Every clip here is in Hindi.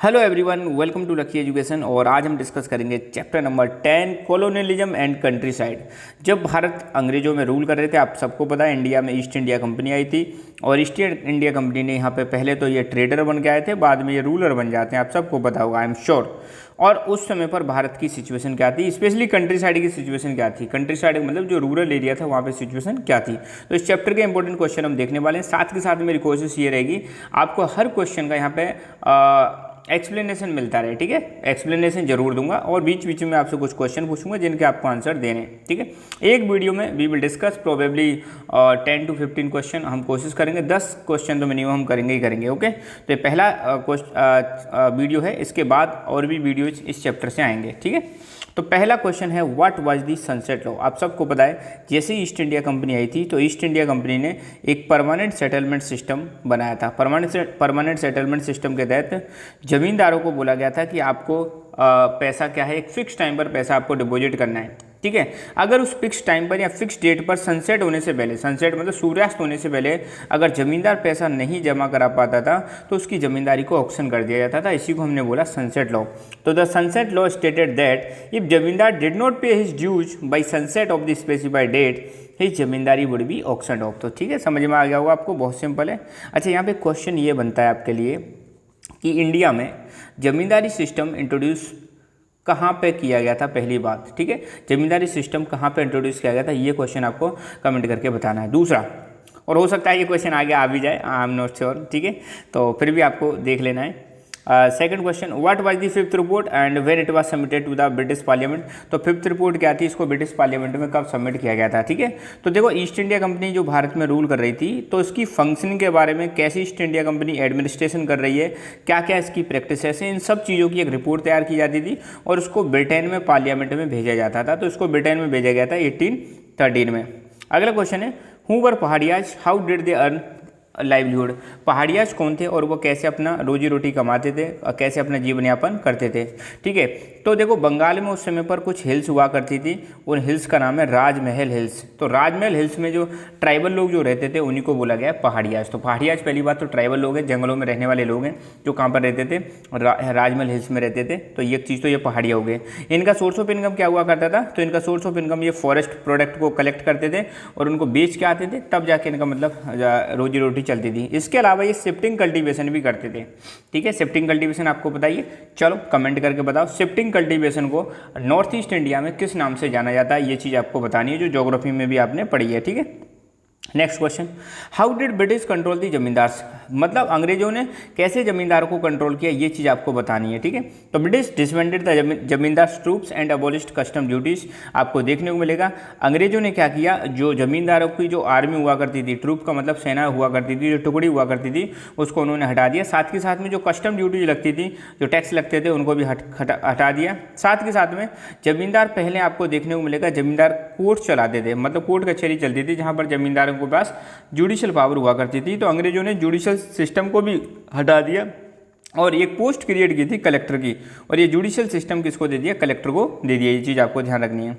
Hello everyone, welcome to lucky education. और आज हम डिस्कस करेंगे chapter number 10 colonialism and countryside. जब भारत अंग्रेजों में रूल कर रहे थे, आप सबको पता है इंडिया में ईस्ट इंडिया कंपनी आई थी और ईस्ट इंडिया कंपनी ने यहाँ पे पहले तो ये ट्रेडर बन के आए थे, बाद में ये रूलर बन जाते हैं, आप सबको पता होगा आई एम श्योर। और उस समय पर भारत की सिचुएशन क्या थी, स्पेशली कंट्री साइड की सिचुएशन क्या थी, कंट्री साइड मतलब जो रूरल एरिया था वहाँ पे सिचुएशन क्या थी। तो इस चैप्टर के इंपॉर्टेंट क्वेश्चन हम देखने वाले हैं। साथ के साथ मेरी कोशिश ये रहेगी आपको हर क्वेश्चन का यहाँ पे एक्सप्लेनेशन मिलता रहे, ठीक है। एक्सप्लेनेशन जरूर दूंगा और बीच बीच में आपसे कुछ क्वेश्चन पूछूंगा जिनके आपको आंसर देने, ठीक है। एक वीडियो में we will discuss probably 10 to 15 question हम कोशिश करेंगे, 10 क्वेश्चन तो मिनिमम हम करेंगे ही करेंगे, ओके। तो ये पहला वीडियो है, इसके बाद और भी वीडियो इस चैप्टर से आएंगे, ठीक है। तो पहला क्वेश्चन है what was the sunset law. आप सबको पता है जैसे ही ईस्ट इंडिया कंपनी आई थी तो ईस्ट इंडिया कंपनी ने एक परमानेंट सेटलमेंट सिस्टम बनाया था। परमानेंट सेटलमेंट सिस्टम के तहत जमींदारों को बोला गया था कि आपको पैसा क्या है, एक फिक्स टाइम पर पैसा आपको डिपॉजिट करना है, ठीक है। अगर उस फिक्स टाइम पर या फिक्स डेट पर सनसेट होने से पहले, सनसेट मतलब सूर्यास्त होने से पहले अगर जमींदार पैसा नहीं जमा करा पाता था तो उसकी जमींदारी को ऑक्शन कर दिया जाता था। इसी को हमने बोला सनसेट लॉ। तो the sunset law stated that if zamindar did not pay his dues by sunset of the specified date his zamindari would be auctioned off. तो ठीक है, समझ में आ गया होगा आपको, बहुत सिंपल है। अच्छा, यहाँ पे क्वेश्चन ये बनता है आपके लिए कि इंडिया में जमींदारी सिस्टम इंट्रोड्यूस कहाँ पे किया गया था, पहली बात, ठीक है। जमींदारी सिस्टम कहाँ पे इंट्रोड्यूस किया गया था, ये क्वेश्चन आपको कमेंट करके बताना है। दूसरा, और हो सकता है ये क्वेश्चन आगे आ भी जाए, आई एम नॉट श्योर, ठीक है, तो फिर भी आपको देख लेना है। Second question, what was the fifth report and when it was submitted to the British parliament. तो फिफ्थ रिपोर्ट क्या थी, इसको ब्रिटिश पार्लियामेंट में कब सबमिट किया गया था, ठीक है। तो देखो, ईस्ट इंडिया कंपनी जो भारत में रूल कर रही थी तो इसकी फंक्शनिंग के बारे में, कैसे ईस्ट इंडिया कंपनी एडमिनिस्ट्रेशन कर रही है, क्या क्या इसकी प्रैक्टिस है, इन सब चीज़ों की एक रिपोर्ट तैयार की जाती थी और उसको ब्रिटेन में पार्लियामेंट में भेजा जाता था। तो इसको ब्रिटेन में भेजा गया था 1813 में। अगला क्वेश्चन है who were Paharias, how did they earn livelihood. Paharias कौन थे और वो कैसे अपना रोजी रोटी कमाते थे और कैसे अपना जीवन यापन करते थे, ठीक है। तो देखो, बंगाल में उस समय पर कुछ हिल्स हुआ करती थी, उन हिल्स का नाम है राजमहल हिल्स। तो राजमहल हिल्स में जो ट्राइबल लोग जो रहते थे उन्हीं को बोला गया पहाड़ियाज। तो पहाड़ियाज पहली बात तो ट्राइबल लोग हैं, जंगलों में रहने वाले लोग हैं जो कहाँ पर रहते थे, राजमहल हिल्स में रहते थे। तो ये चीज़ तो ये पहाड़िया हो गए। इनका सोर्स ऑफ इनकम क्या हुआ करता था, तो इनका सोर्स ऑफ इनकम ये फॉरेस्ट प्रोडक्ट को कलेक्ट करते थे और उनको बेच के आते थे, तब जाके इनका मतलब रोजी रोटी चलती थी। इसके अलावा ये शिफ्टिंग कल्टीवेशन भी करते थे, ठीक है। शिफ्टिंग कल्टीवेशन आपको बताइए, चलो कमेंट करके बताओ। शिफ्टिंग कल्टीवेशन को नॉर्थ ईस्ट इंडिया में किस नाम से जाना जाता है, ये चीज़ आपको बतानी है, जो ज्योग्राफी में भी आपने पढ़ी है, ठीक है। Next question, how did British control दी जमींदार्स। मतलब अंग्रेजों ने कैसे जमींदारों को कंट्रोल किया, ये चीज़ आपको बतानी है, ठीक है। तो ब्रिटिश डिसबैंडेड द जमींदार troops and abolished custom duties. आपको देखने को मिलेगा अंग्रेजों ने क्या किया, जो जमींदारों की जो आर्मी हुआ करती थी, ट्रूप का मतलब सेना हुआ करती थी, जो टुकड़ी हुआ करती थी, उसको उन्होंने हटा दिया। साथ के साथ में जो कस्टम ड्यूटीज लगती थी, जो टैक्स लगते थे, उनको भी हटा दिया। साथ के साथ में जमींदार, पहले आपको देखने को मिलेगा जमींदार कोर्ट चलाते थे, मतलब कोर्ट कचहरी चलती थी जहाँ पर जमींदारों के पास जुडिशियल पावर हुआ करती थी। तो अंग्रेजों ने जुडिशियल सिस्टम को भी हटा दिया और एक पोस्ट क्रिएट की थी कलेक्टर की, और ये जुडिशियल सिस्टम किसको दे दिया, कलेक्टर को दे दिया। ये चीज़ आपको ध्यान रखनी है।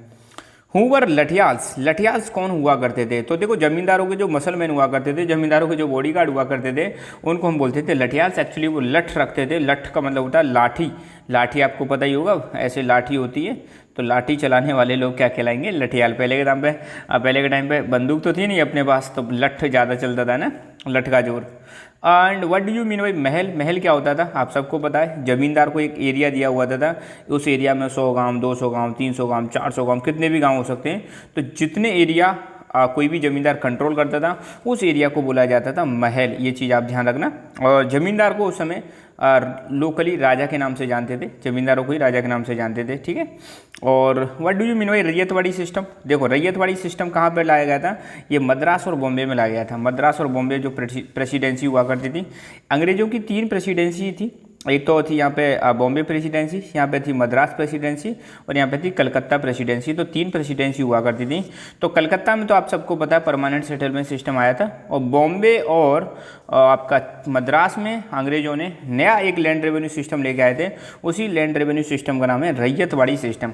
हुवर लठियाल्स, लठियाल्स कौन हुआ करते थे, तो देखो जमींदारों के जो मसलमैन हुआ करते थे, जमींदारों के जो बॉडीगार्ड हुआ करते थे, उनको हम बोलते थे लठियाल्स। एक्चुअली वो लठ रखते थे, लठ का मतलब होता है लाठी। लाठी आपको पता ही होगा, ऐसे लाठी होती है, तो लाठी चलाने वाले लोग क्या कहलाएंगे, लठियाल। पहले के टाइम पे बंदूक तो थी नहीं अपने पास, तो लठ ज़्यादा चलता था ना, लठ का जोर। And what do you mean by महल। महल क्या होता था, आप सबको पता है, जमींदार को एक एरिया दिया हुआ था, उस एरिया में 100 गांव, 200 गांव, 300 गांव, 400 गांव, कितने भी गांव हो सकते हैं। तो जितने एरिया कोई भी जमींदार कंट्रोल करता था उस एरिया को बोला जाता था महल। ये चीज़ आप ध्यान रखना। और जमींदार को उस समय लोकली राजा के नाम से जानते थे, जमींदारों को ही राजा के नाम से जानते थे, ठीक है। और what do you mean by ryotwari system. देखो, रैयतवाड़ी सिस्टम कहाँ पर लाया गया था, ये मद्रास और बॉम्बे में लाया गया था। मद्रास और बॉम्बे जो प्रेसिडेंसी हुआ करती थी, अंग्रेजों की 3 प्रेसिडेंसी थी। एक तो थी यहाँ पे बॉम्बे प्रेसिडेंसी, यहाँ पे थी मद्रास प्रेसिडेंसी और यहाँ पे थी कलकत्ता प्रेसिडेंसी। तो 3 प्रेसिडेंसी हुआ करती थी। तो कलकत्ता में तो आप सबको पता है परमानेंट सेटलमेंट सिस्टम आया था, और बॉम्बे और आपका मद्रास में अंग्रेजों ने नया एक लैंड रेवेन्यू सिस्टम लेके आए थे। उसी लैंड रेवेन्यू सिस्टम का नाम है रैयतवाड़ी सिस्टम।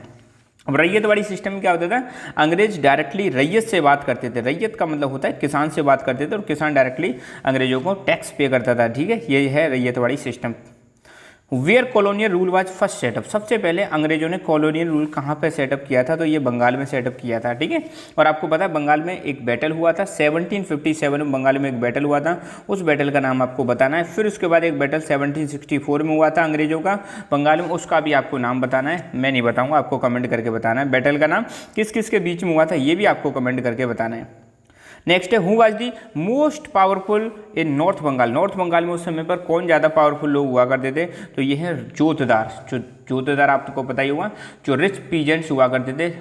अब रैयतवाड़ी सिस्टम में क्या होता था, अंग्रेज डायरेक्टली रैयत से बात करते थे। रैयत का मतलब होता है किसान से बात करते थे और किसान डायरेक्टली अंग्रेजों को टैक्स पे करता था, ठीक है। ये है ryotwari system. Where colonial rule was first set up, सबसे पहले अंग्रेजों ने कॉलोनियल रूल कहाँ पे सेटअप किया था, तो ये बंगाल में सेटअप किया था, ठीक है। और आपको पता है बंगाल में एक बैटल हुआ था 1757 में, बंगाल में एक बैटल हुआ था, उस बैटल का नाम आपको बताना है। फिर उसके बाद एक बैटल 1764 में हुआ था अंग्रेजों का बंगाल में, उसका भी आपको नाम बताना है, मैं नहीं बताऊँगा, आपको कमेंट करके बताना है। बैटल का नाम किस किस के बीच में हुआ था ये भी आपको कमेंट करके बताना है। नेक्स्ट है who was the most powerful in north Bengal, north Bengal में उस समय पर कौन ज़्यादा पावरफुल लोग हुआ करते थे, तो ये है जोतदार। जो जोतदार आपको पता ही होगा, जो रिच पीजेंट्स हुआ करते थे,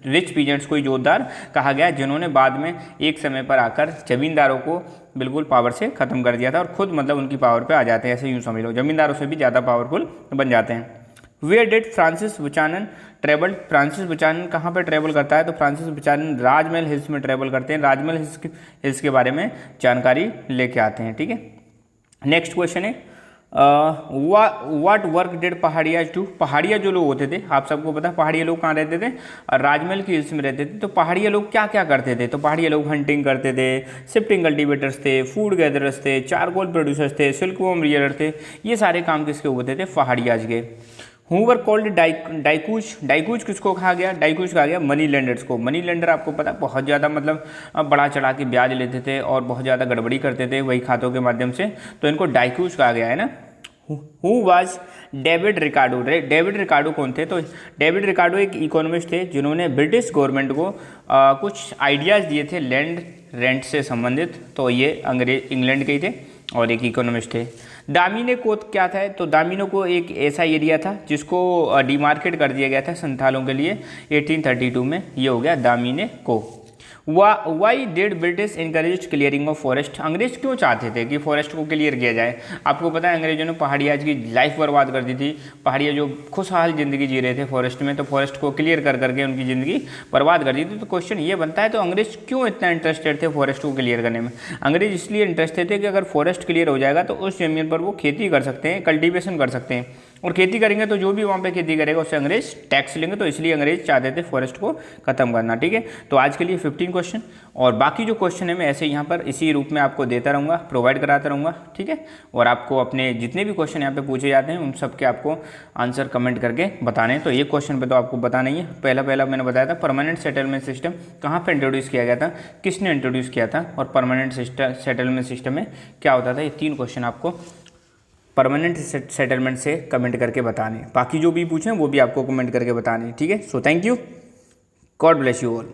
रिच पीजेंट्स को ही जोतदार कहा गया, जिन्होंने बाद में एक समय पर आकर जमींदारों को बिल्कुल पावर से ख़त्म कर दिया था और खुद मतलब उनकी पावर पे आ जाते हैं, ऐसे यूँ समझ लो, जमींदारों से भी ज़्यादा पावरफुल बन जाते हैं। Where did Francis Buchanan travel, Francis Buchanan कहाँ पर ट्रेवल करता है, तो फ्रांसिस बुचानन राजमहल हिल्स में ट्रेवल करते हैं, राजमहल हिल्स के बारे में जानकारी लेके आते हैं, ठीक है। नेक्स्ट क्वेश्चन है what work did Paharia do, Paharia जो लोग होते थे, आप सबको पता है पहाड़िया लोग कहाँ रहते थे, राजमहल की हिल्स में रहते थे। तो पहाड़िया लोग क्या क्या करते थे, तो पहाड़िया लोग हंटिंग करते थे, शिफ्टिंग कल्टीवेटर्स थे, फूड गैदरर्स थे, चारकोल प्रोड्यूसर्स थे, सिल्कवॉर्म रियरर थे, ये सारे काम किसके होते थे, पहाड़ियाज के। हु वर कॉल्ड डाइकूज, डाइकूज किसको कहा गया, डाइकूज कहा गया मनी लेंडर्स को। मनी लेंडर आपको पता है बहुत ज़्यादा मतलब बड़ा चढ़ा के ब्याज लेते थे और बहुत ज़्यादा गड़बड़ी करते थे वही खातों के माध्यम से, तो इनको डाइकूज कहा गया है ना। Who was David Ricardo, David Ricardo कौन थे, तो डेविड रिकार्डो एक इकोनॉमिस्ट थे जिन्होंने ब्रिटिश गवर्नमेंट को कुछ आइडियाज़ दिए थे लैंड रेंट से संबंधित, तो ये इंग्लैंड के ही थे और एक इकोनॉमिस्ट थे। दामिने को क्या था, तो दामिनो को एक ऐसा एरिया था जिसको डिमार्केट कर दिया गया था संथालों के लिए 1832 में, ये हो गया दामिने को। Why did British encourage clearing of forest, अंग्रेज क्यों चाहते थे कि फॉरेस्ट को क्लियर किया जाए। आपको पता है अंग्रेजों ने पहाड़िया की लाइफ बर्बाद कर दी थी, पहाड़िया जो खुशहाल ज़िंदगी जी रहे थे फॉरेस्ट में, तो फॉरेस्ट को क्लियर कर करके उनकी ज़िंदगी बर्बाद कर दी थी। तो क्वेश्चन ये बनता है तो अंग्रेज क्यों इतना इंटरेस्टेड थे फॉरेस्ट को क्लियर करने में। अंग्रेज इसलिए इंटरेस्टेड थे कि अगर फॉरेस्ट क्लियर हो जाएगा तो उस ज़मीन पर वो खेती कर सकते हैं, कल्टीवेशन कर सकते हैं, और खेती करेंगे तो जो भी वहाँ पे खेती करेगा उससे अंग्रेज टैक्स लेंगे, तो इसलिए अंग्रेज चाहते थे फॉरेस्ट को खत्म करना, ठीक है। तो आज के लिए 15 क्वेश्चन, और बाकी जो क्वेश्चन है मैं ऐसे यहाँ पर इसी रूप में आपको देता रहूँगा, प्रोवाइड कराता रहूँगा, ठीक है। और आपको अपने जितने भी क्वेश्चन यहाँ पे पूछे जाते हैं उन सब के आपको आंसर कमेंट करके बताने हैं। तो ये क्वेश्चन पे तो आपको पता नहीं है, पहला मैंने बताया था परमानेंट सेटलमेंट सिस्टम कहाँ पर इंट्रोड्यूस किया गया था, किसने इंट्रोड्यूस किया था, और परमानेंट सेटलमेंट सिस्टम में क्या होता था। ये 3 क्वेश्चन आपको परमानेंट सेटलमेंट से कमेंट करके बताने, बाकी जो भी पूछें वो भी आपको कमेंट करके बताने, ठीक है। So thank you, God bless you all.